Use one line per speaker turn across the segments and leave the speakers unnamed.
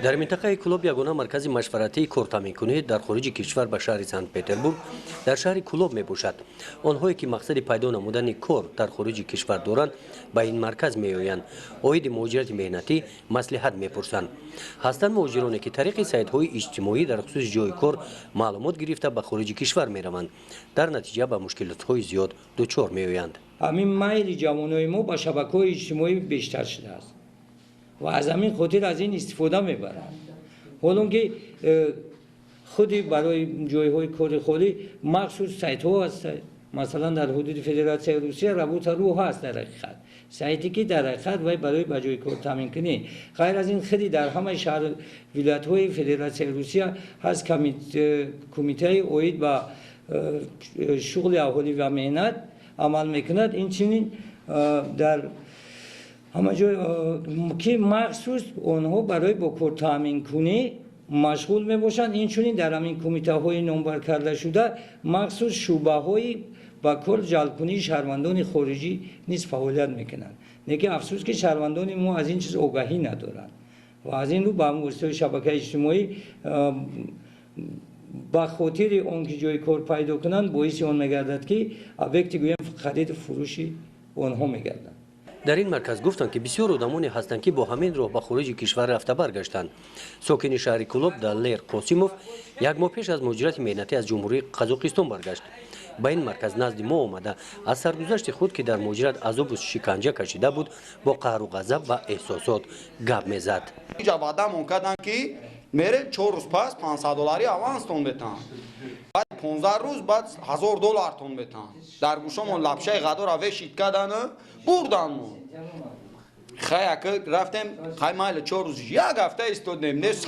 در منطقه کلوب یگانه مرکز مشورتی کورتامینکونی در خارج کشور به شهر سنت پتربورگ در شهر کلوب می باشد. آنهایی که مقصد پیدا نمودن کار در خارج کشور دارند به این مرکز می آیند. عاید مهاجرت مهنتی مصلحت می پرسند. هستند مهاجرانی که طریق سایت‌های اجتماعی در خصوص جای کار معلومات گرفته به خارج کشور می روند. در نتیجه به مشکلات‌های زیاد دچار می آیند.
همین میل جوانای ما با شبکه‌های اجتماعی بیشتر شده است و از همین خاطر از این استفاده میبرند. حالا که خودی برای جایهای کار خودی مخصوص سایت ها هست، مثلا در حدود فدراسیون روسیه رابط رو هست در حقیقت سایتی که در حقیقت وای برای بجای کار تامین کنی. غیر از این خیلی در همه شهر ولایت های فدراسیون روسیه هست کمیته اوید با شغل اهالی و مهنت عمل میکند. این چنین در همه جای که مخصوص آنها برای با کار تامین کنی مشغول می باشند. این چنین در همین کمیته های نامبر کرده شده مخصوص شعبه های با کار جلب کنی شهروندان خارجی نیز فعالیت میکنند. نکه افسوس که شهروندان ما از این چیز آگاهی ندارند و از این رو با واسطه شبکه اجتماعی با خاطر آنکه جای کار پیدا کنند باعث آن میگردد که وقتی گویم خرید فروشی آنها میگردند.
در این مرکز گفتند که بسیار آدمانی هستند که با همین راه به خارج کشور رفته برگشتند. ساکن شهر کلوب دالر قاسیموف یک ماه پیش از مهاجرت مهنتی از جمهوری قزاقستان برگشت. با این مرکز نزد ما آمده از سرگذشت خود که در مهاجرت عذاب و شکنجه کشیده بود با قهر و غضب و احساسات گپ میزد.
اینجا آدم کردن که میره 4 روز پس $500 آوانس تون بدن، بعد 15 روز بعد $1000 تون بدن. در گوشمون لبشه غدا را وشید کردن بردن. خیلی که رفتیم خیلی مایل 4 روز یک هفته استودیم نه $100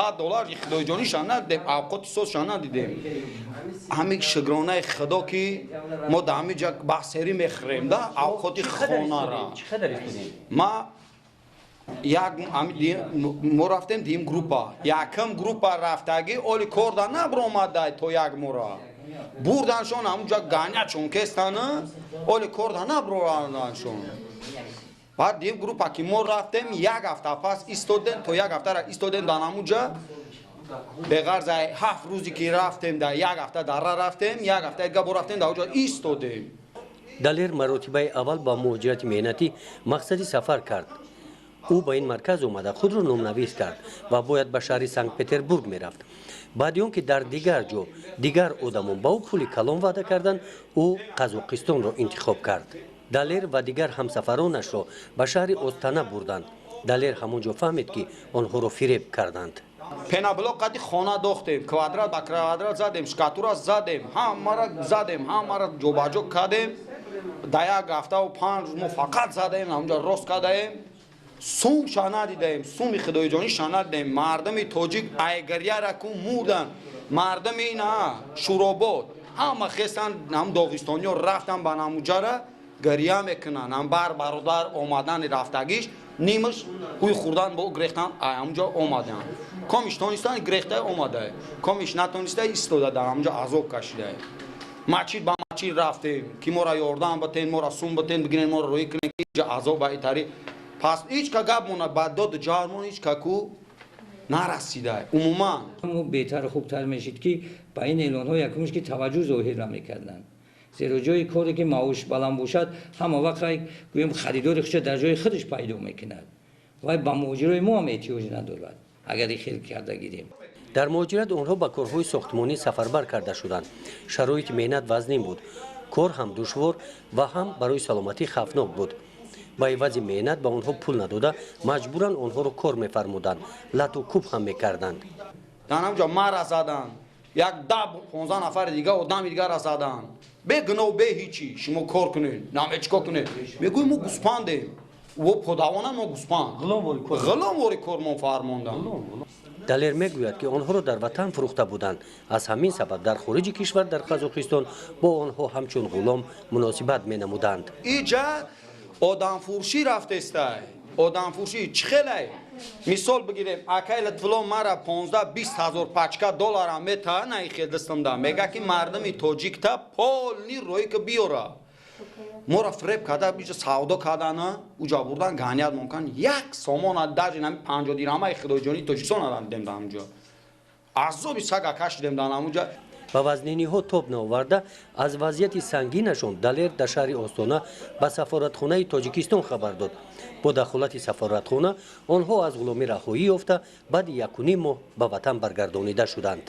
خدای جانیشان ندیدیم اوقات سوزشان ندیدیم. همین شگرانه خدا که ما دامی جا بحثری میخریم ده اوقات خانه را ما یک ما رفتیم دیم گروپا یکم گروپا رفتگی اولی کرده نبرومده تو یک مورا بردنشون همونجا گانیا چون کستانه اولی کرده نبرومدنشون. بعد دیم گروپا که ما رفتیم یک هفته پس استودن تو یک هفته را استودن دانمونجا به غرض 7 روزی که رفتیم در یک هفته در رفتیم یک هفته دیگه رفتیم در اونجا استودیم.
دالر مرتبه اول با مهاجرت مهنتی مقصدی سفر کرد. او به این مرکز اومده خود را نامنویس کرد و باید به شهر سنت پتربورگ میرفت. بعد اون که در دیگر جا دیگر آدمان با او پول کلان وعده کردند او قزاقستان را انتخاب کرد. دالر و دیگر همسفرانش را به شهر استانه بردند. دالر همونجا فهمید که آنها را فریب کردند.
پنابلوک قدی خانه داختیم کوادرات با کوادرات زدیم شکاتورا زدیم همه را زدیم همه را جوباجو کردیم در یک هفته و 5 روز ما فقط زدیم همونجا راست کردیم. سوم شانه دیدیم سوم خدای جانی شانه دیدیم. مردم تاجیک ایگریه را کو مودن مردم اینا شورابات همه خستن هم داغستانی رفتن به نموجه را گریه میکنن. هم برادر آمدن رفتگیش نیمش کوی خوردن با گرفتن همونجا آمدن کامش تونستن گرفته آمده کامش نتونسته ایستاده در همونجا عذاب کشیده. مچید با مچید رفتیم که ما را یاردن بتین ما را سوم بتین بگیرین ما را روی کنین که عذاب با ایتاری پس هیچ که گپ مونه بعد داد جارمون هیچ که کو نرسیده. عموما
بهتر خوبتر میشید که با این اعلان ها یکمش که توجه ظاهر میکردن زیرا جای کاری که معاش بلند باشد همه وقت گویم خریدار خودش در جای خودش پیدا میکند و با مهاجرای ما هم احتیاج ندارد اگر خیلی کرده گیریم.
در مهاجرت آنها با کارهای ساختمانی سفربر کرده شدند. شرایط مهنت وزنین بود. کار هم دشوار و هم برای سلامتی خطرناک بود. با عوض مهنت به آنها پول نداده مجبورن آنها را کار میفرمودند. لط و کوب هم میکردند.
در همونجا ما را زدن یک 10-15 نفر دیگه آدم دیگه را زدن به گناه به هیچی شما کار کنین نام چیکار کنین میگویم ما گوسپندیم و پدوانه ما گوسپند غلام واری کار ما فرماندن.
دالر میگوید که آنها را در وطن فروخته بودند. از همین سبب در خارج کشور در قزاقستان با آنها همچون غلام مناسبت مینمودند.
اینجا آدم فروشی رفته است. آدم فروشی چخله مثال بگیریم اکیل فلان مرا 15-20 هزار پچکه دلار هم میته نه خیلی دستم ده میگه که مردم تاجیک تا پول نی روی که بیاره моро фреб када биҷа савдо кардана уҷа бурдан ганият монкан як сомона даже нами 50 дирҳамаи худоҷони тоҷикистон адан дем дар ҳамҷо азоби сага кашидем дар ҳамҷо.
ба вазниниҳо тоб наоварда аз вазъияти сангинашон далер дар шаҳри остона ба сафоратхонаи тоҷикистон хабар дод. бо дахолати сафоратхона онҳо аз ғуломӣ раҳоӣ ёфта баъди 1.5 моҳ ба ватан баргардонида шуданд.